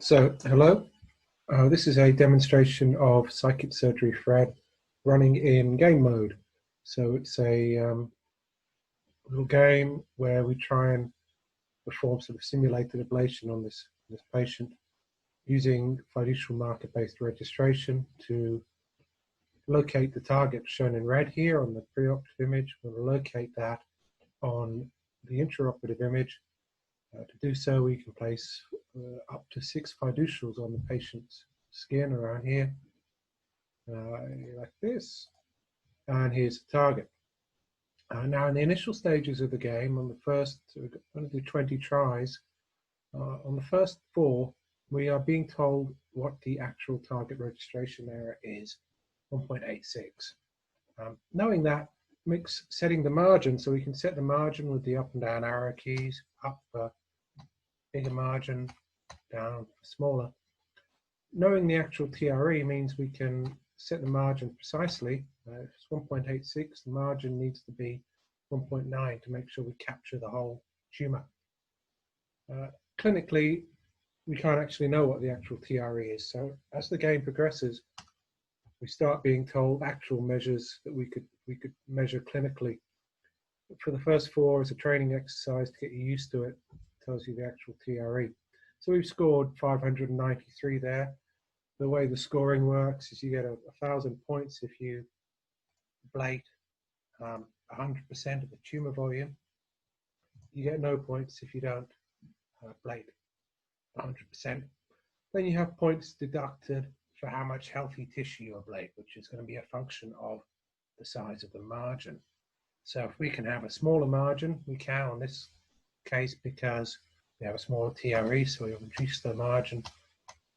So, hello. This is a demonstration of SciKit-SurgeryFRED running in game mode. So it's a little game where we try and perform sort of simulated ablation on this patient using fiducial marker-based registration to locate the target shown in red here on the preoperative image. We'll locate that on the intraoperative image. To do so, we can place up to 6 fiducials on the patient's skin around here, like this, and here's the target. Now, in the initial stages of the game, on the first, we're going to do 20 tries. On the first 4, we are being told what the actual target registration error is, 1.86. Knowing that makes setting the margin, so we can set the margin with the up and down arrow keys, up for bigger margin, down for smaller. Knowing the actual TRE means we can set the margin precisely. If it's 1.86, the margin needs to be 1.9 to make sure we capture the whole tumor. Clinically, we can't actually know what the actual TRE is. So as the game progresses, we start being told actual measures that we could measure clinically. For the first 4, as a training exercise to get you used to it, tells you the actual TRE. So we've scored 593 there. The way the scoring works is you get 1,000 points if you ablate 100% of the tumor volume. You get no points if you don't ablate 100%. Then you have points deducted for how much healthy tissue you ablate, which is going to be a function of the size of the margin. So if we can have a smaller margin, we can on this case because we have a smaller TRE, so we reduce the margin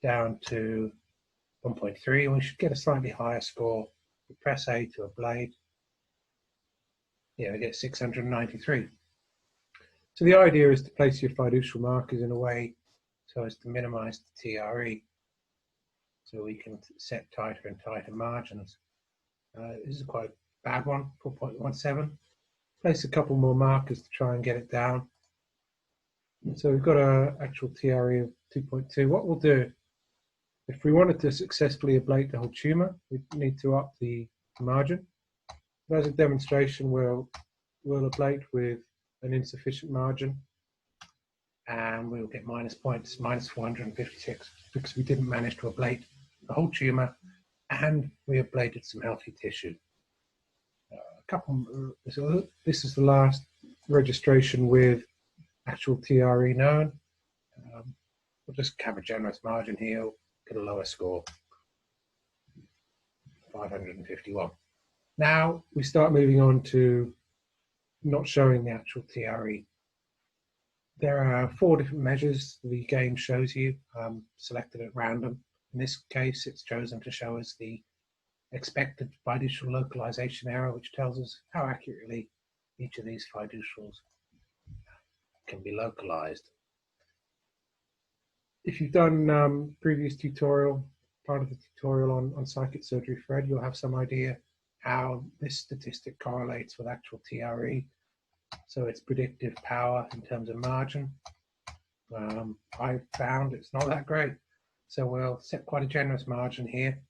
down to 1.3, and we should get a slightly higher score. We press A to ablate. Yeah, we get 693. So the idea is to place your fiducial markers in a way so as to minimize the TRE, so we can set tighter and tighter margins. This is quite a bad one, 4.17. Place a couple more markers to try and get it down. So we've got an actual TRE of 2.2. What we'll do, if we wanted to successfully ablate the whole tumor, we need to up the margin. As a demonstration, we'll ablate with an insufficient margin, and we'll get minus points, minus 456, because we didn't manage to ablate the whole tumor, and we ablated some healthy tissue. So this is the last registration with actual TRE known. We'll just have a generous margin here, get a lower score, 551. Now we start moving on to not showing the actual TRE. There are 4 different measures the game shows you, selected at random. In this case, it's chosen to show us the expected fiducial localization error, which tells us how accurately each of these fiducials can be localized. If you've done previous tutorial, part of the tutorial on SciKit-SurgeryFRED, you'll have some idea how this statistic correlates with actual TRE. So it's predictive power in terms of margin. I found it's not that great. So we'll set quite a generous margin here.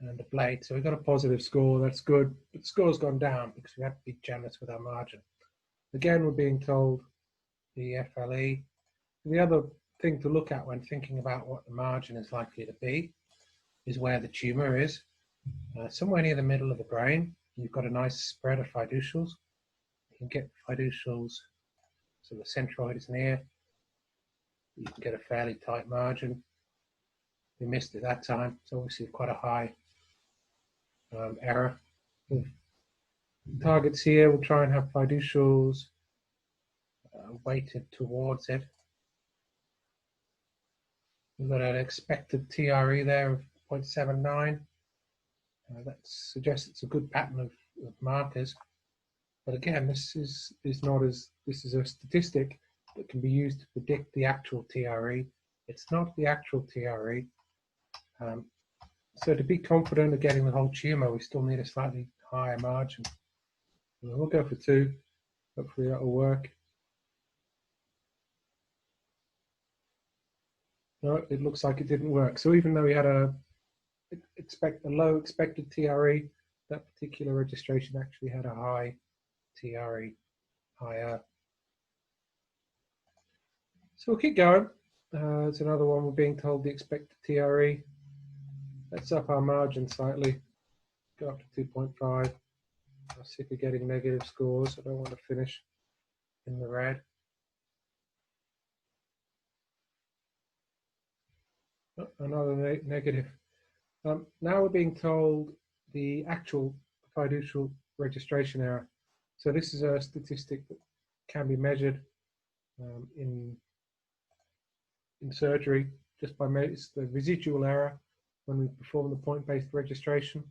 And ablate. So we've got a positive score, that's good. But the score's gone down because we have to be generous with our margin. Again, we're being told the FLE. The other thing to look at when thinking about what the margin is likely to be is where the tumor is. Somewhere near the middle of the brain, you've got a nice spread of fiducials. You can get fiducials, so the centroid is near. You can get a fairly tight margin. We missed it that time, so obviously quite a high error. With targets here, we'll try and have fiducials weighted towards it. We've got an expected TRE there of 0.79. That suggests it's a good pattern of markers. But again, this is a statistic that can be used to predict the actual TRE. It's not the actual TRE. So to be confident of getting the whole tumor, we still need a slightly higher margin. We'll go for 2. Hopefully that will work. No, it looks like it didn't work. So even though we had a low expected TRE, that particular registration actually had a high TRE, higher. So we'll keep going. There's another one. We're being told the expected TRE. Let's up our margin slightly. Go up to 2.5. I'm sick of getting negative scores. I don't want to finish in the red. Oh, another negative. Now we're being told the actual fiducial registration error. So this is a statistic that can be measured in surgery just by it's the residual error when we perform the point-based registration.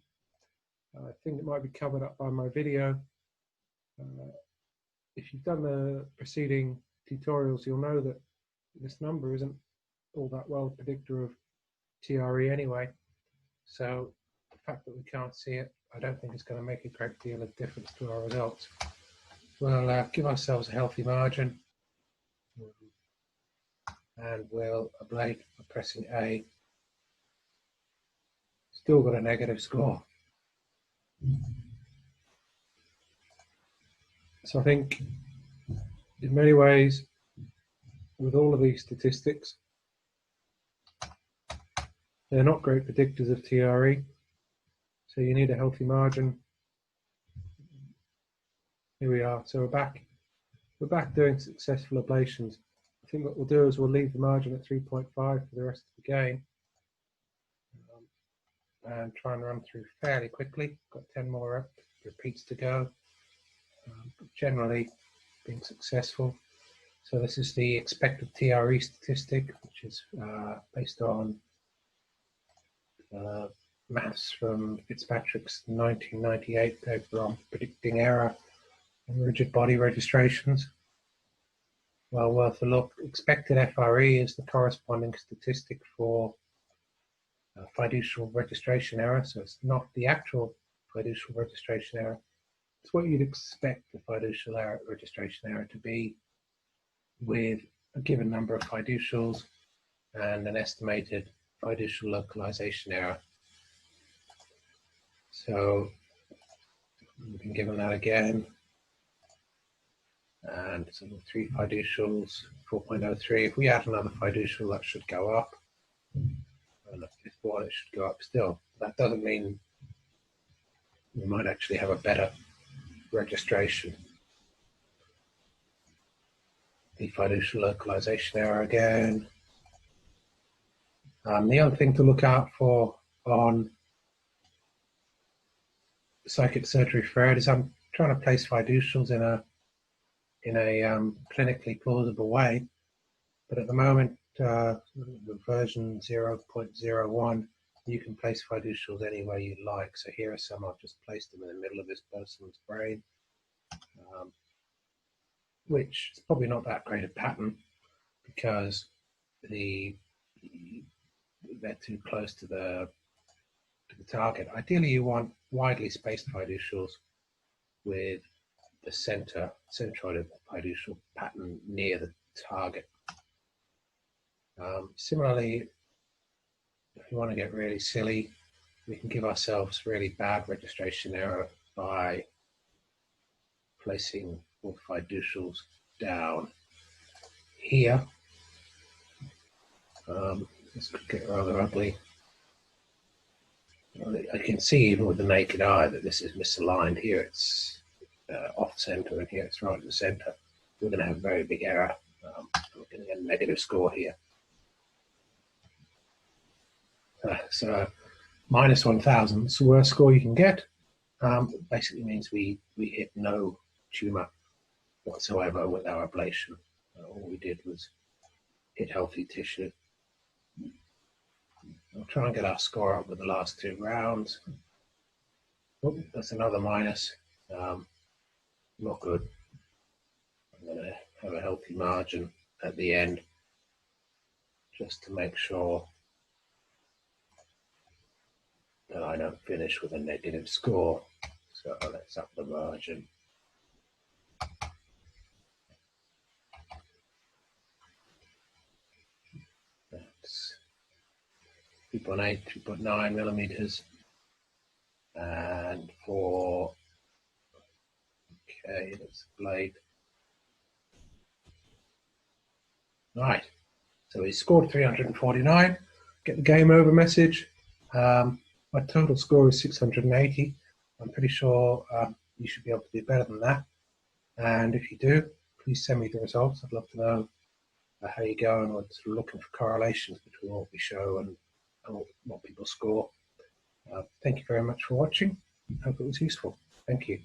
I think it might be covered up by my video. If you've done the preceding tutorials, you'll know that this number isn't all that well a predictor of TRE anyway. So the fact that we can't see it, I don't think it's going to make a great deal of difference to our results. We'll give ourselves a healthy margin and we'll ablate by pressing A. Still got a negative score. So I think in many ways, with all of these statistics, they're not great predictors of TRE. So you need a healthy margin. Here we are. So we're back doing successful ablations. I think what we'll do is we'll leave the margin at 3.5 for the rest of the game. And try and run through fairly quickly. Got 10 more repeats to go. Generally being successful. So this is the expected TRE statistic, which is based on maths from Fitzpatrick's 1998 paper on predicting error in rigid body registrations. Well worth a look. Expected FRE is the corresponding statistic for fiducial registration error, so it's not the actual fiducial registration error. It's what you'd expect the fiducial error, registration error to be with a given number of fiducials and an estimated fiducial localization error. So we've been given that again. And so 3 fiducials, 4.03. If we add another fiducial, that should go up. And the 5th one, it should go up still. That doesn't mean we might actually have a better registration. The fiducial localization error again. The other thing to look out for on SciKit-SurgeryFRED is I'm trying to place fiducials in a clinically plausible way, but at the moment, the version 0.01, you can place fiducials any way you like. So here are some. I've just placed them in the middle of this person's brain, which is probably not that great a pattern because they're too close to the target. Ideally, you want widely spaced fiducials with the centroid of the fiducial pattern near the target. Similarly, if you want to get really silly, we can give ourselves really bad registration error by placing all fiducials down here. This could get rather ugly. I can see even with the naked eye that this is misaligned. Here it's off center and here it's right in the center. We're going to have a very big error. We're going to get a negative score here. So minus 1,000, it's the worst score you can get. Basically means we hit no tumor whatsoever with our ablation. All we did was hit healthy tissue. We'll try and get our score up with the last 2 rounds. Oh, that's another minus. Not good. I'm going to have a healthy margin at the end just to make sure that I don't finish with a negative score. So let's up the margin. That's 3.8, 3.9 millimeters. And for, okay, that's the blade. Right, so he scored 349. Get the game over message. My total score is 680. I'm pretty sure you should be able to do better than that. And if you do, please send me the results. I'd love to know how you're going, or sort of looking for correlations between what we show and what people score. Thank you very much for watching. Hope it was useful. Thank you.